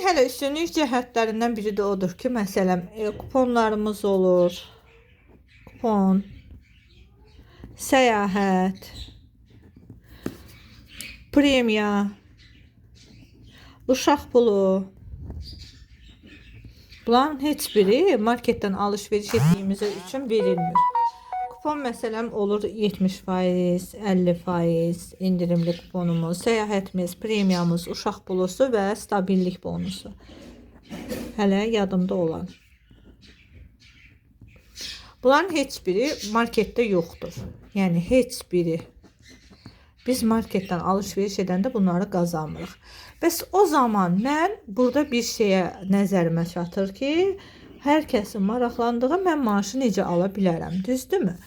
hələ üstünlük cəhətlərindən biri də odur ki, məsələn, kuponlarımız olur. Kupon, səyahət, premiya, uşaq pulu. Bunların heç biri marketdən alış-veriş etdiyimiz üçün verilmir. Kupon məsələn olur 70%, 50% indirimli kuponumuz, səyahətimiz, premiyamız, uşaq pulusu və stabillik bonusu. Hələ yadımda olan. Bunların heç biri marketdə yoxdur. Yəni heç biri. Biz marketdən alış-veriş edəndə bunları qazanmırıq. Bəs o zaman mən burada bir şeyə nəzərimə çatır ki, hər kəsin maraqlandığı mən maaşı necə ala bilərəm, düzdürmü?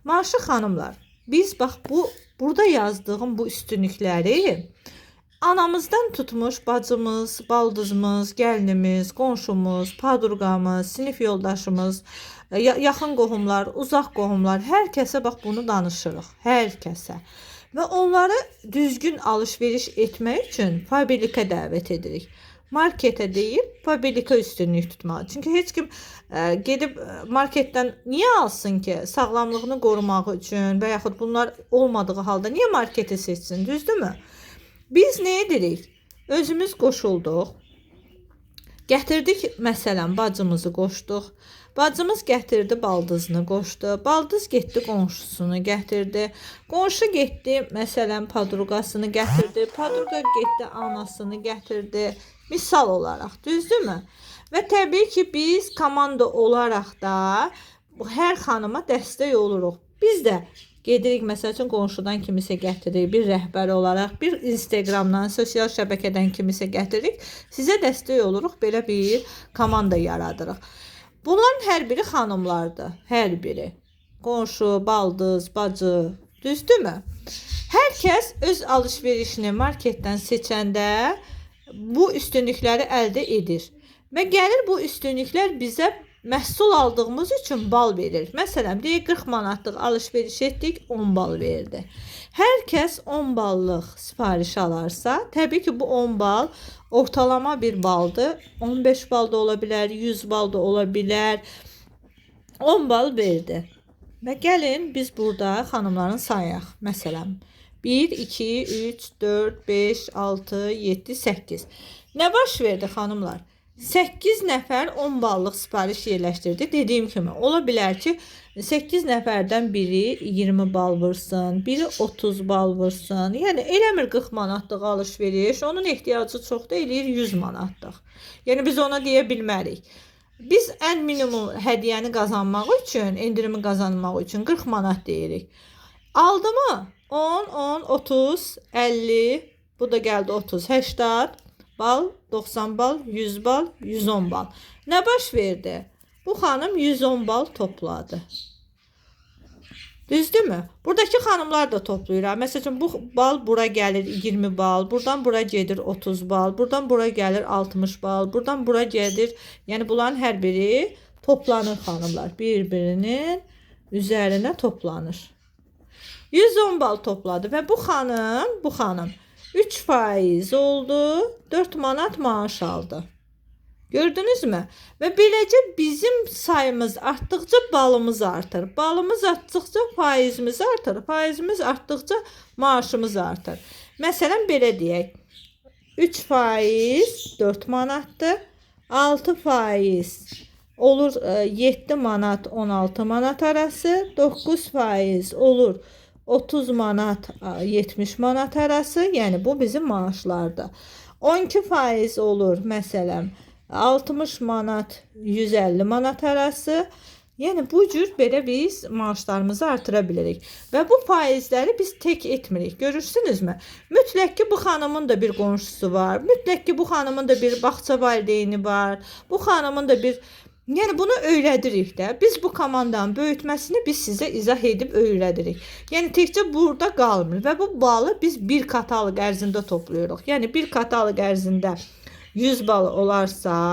Maaşı xanımlar, biz bax burada yazdığım bu üstünlükləri anamızdan tutmuş bacımız, baldızımız, gəlinimiz, qonşumuz, padurqamız, sinif yoldaşımız, yaxın qohumlar, uzaq qohumlar, hər kəsə bax bunu danışırıq, hər kəsə. Və onları düzgün alış-veriş etmək üçün fabrikə dəvət edirik. Marketə deyil, fabrikə üstünlük tutmalı. Çünki heç kim gedib marketdən niyə alsın ki? Sağlamlığını qorumaq üçün və yaxud bunlar olmadığı halda niyə marketi seçsin, düzdürmü? Biz nə edirik? Özümüz qoşulduq. Gətirdik, məsələn, bacımızı qoşduq. Bacımız gətirdi, baldızını qoşdu. Baldız getdi, qonşusunu gətirdi. Qonşu getdi, məsələn, padurqasını gətirdi. Padurqa getdi, anasını gətirdi. Misal olaraq, düzdürmü? Və təbii ki, biz komanda olaraq da hər xanıma dəstək oluruq. Biz də gedirik, məsəl üçün, qonşudan kimisə gətiririk, bir rəhbər olaraq, bir Instagramdan, sosial şəbəkədən kimisə gətiririk. Sizə dəstək oluruq, belə bir komanda yaradırıq. Bunların hər biri xanımlardır, hər biri. Qonşu, baldız, bacı, düzdürmü? Hər kəs öz alış-verişini marketdən seçəndə bu üstünlükləri əldə edir. Və gəlir bu üstünlüklər bizə məhsul aldığımız üçün bal verir. Məsələn, deyək 40 manatlıq alış-veriş etdik, 10 bal verdi. Hər kəs 10 ballıq sifariş alarsa, təbii ki, bu 10 bal ortalama bir baldır. 15 bal da ola bilər, 100 bal da ola bilər. 10 bal verdi. Və gəlin biz burada xanımların sayaq. Məsələn, 1, 2, 3, 4, 5, 6, 7, 8. Nə baş verdi xanımlar? 8 nəfər 10 ballıq sipariş yerləşdirdi. Dediyim kimi, ola bilər ki, 8 nəfərdən biri 20 bal vursun, biri 30 bal vursun. Yəni, eləmir 40 manatlıq alış-veriş, onun ehtiyacı çox da eləyir 100 manatlıq. Yəni, biz ona deyə bilmərik. Biz ən minimum hədiyyəni qazanmaq üçün, endirimi qazanmaq üçün 40 manat deyirik. Aldı mı? 10, 10, 30, 50, bu da gəldi 30, 80 bal, 90 bal, 100 bal, 110 bal. Nə baş verdi? Bu xanım 110 bal topladı. Düzdürmü? Buradakı xanımlar da toplayır. Məsələn, bu bal bura gəlir 20 bal, buradan bura gedir 30 bal, buradan bura gəlir 60 bal, buradan bura gedir. Yəni, bunların hər biri toplanır xanımlar. Bir-birinin üzərinə toplanır. 110 bal topladı və bu xanım 3% oldu, 4 manat maaş aldı. Gördünüzmü? Və beləcə bizim sayımız artdıqca balımız artır. Balımız artdıqca faizimiz artır. Faizimiz artdıqca maaşımız artır. Məsələn, belə deyək. 3% 4 manatdır. 6% olur 7 manat 16 manat arası. 9% olur 30 manat 70 manat arası. Yəni, bu bizim maaşlardır. 12% olur, məsələn, 60 manat 150 manat arası. Yəni, bu cür belə biz maaşlarımızı artıra bilirik. Və bu faizləri biz tek etmirik. Görürsünüzmü? Mütləq ki, bu xanımın da bir qonşusu var. Mütləq ki, bu xanımın da bir bağça valideyni var. Bu xanımın da bir... Yəni, bunu öyrədirik də. Biz bu komandanın böyütməsini biz sizə izah edib öyrədirik. Yəni, təkcə burada qalmır. Və bu balı biz bir katalıq ərzində toplayırıq. Yəni, bir katalıq ərzində 100 bal olarsa...